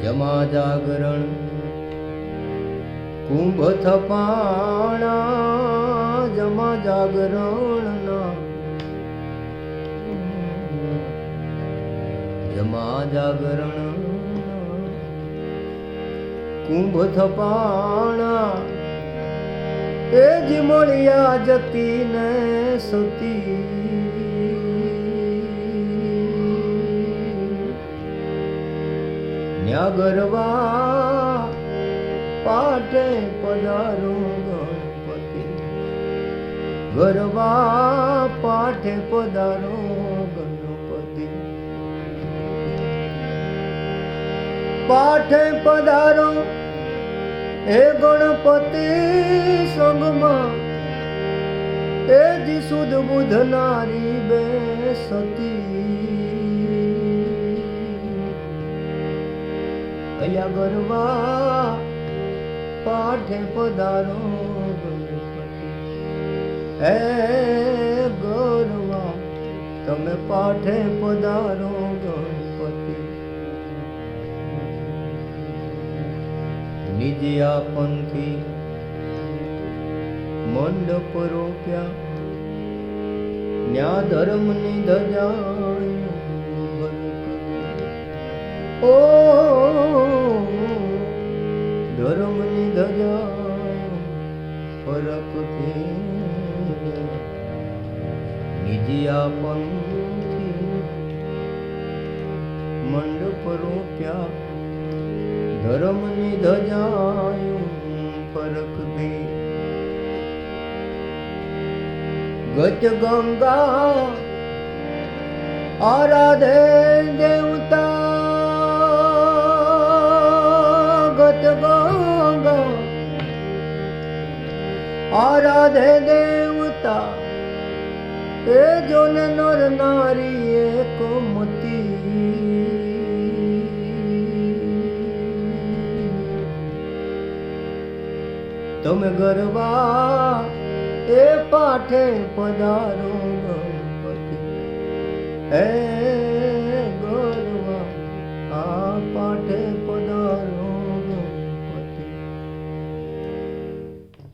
જમા જાગરણ કુંભ થપાણા જમા જાગરણ જમા જાગરણ કુંભ થપાણા એ જ મળ્યા જતી ને સતી ન્યા ગરવા પાટે પધારો ગણપતિ ગરવા પાટે પધારો ગણપતિ પાઠે પધારો હે ગણપતિ સંગમાં એ જ સુધ બુધ નારી બે સતી કયા ગરવા પાઠે પધારો ગણપતિ હે ગરવા તમે પાઠે પધારો ગણપતિ નિજયા પંથી મંડપ રોપ્યા ન્યા ધર્મ ની ધજા ઓ ધર્મ ની ધજા ફરક નિજયા પંથી મંડપ રોપ્યા ધર્મ ની ધજાયું ફરક દે ગજ ગંગા આરાધે દેવતા ગજ ગંગા આરાધે દેવતા એ જોને નર નારી એક મતી તમે ગરબા એ પાઠે પધારો ગણપતિ હે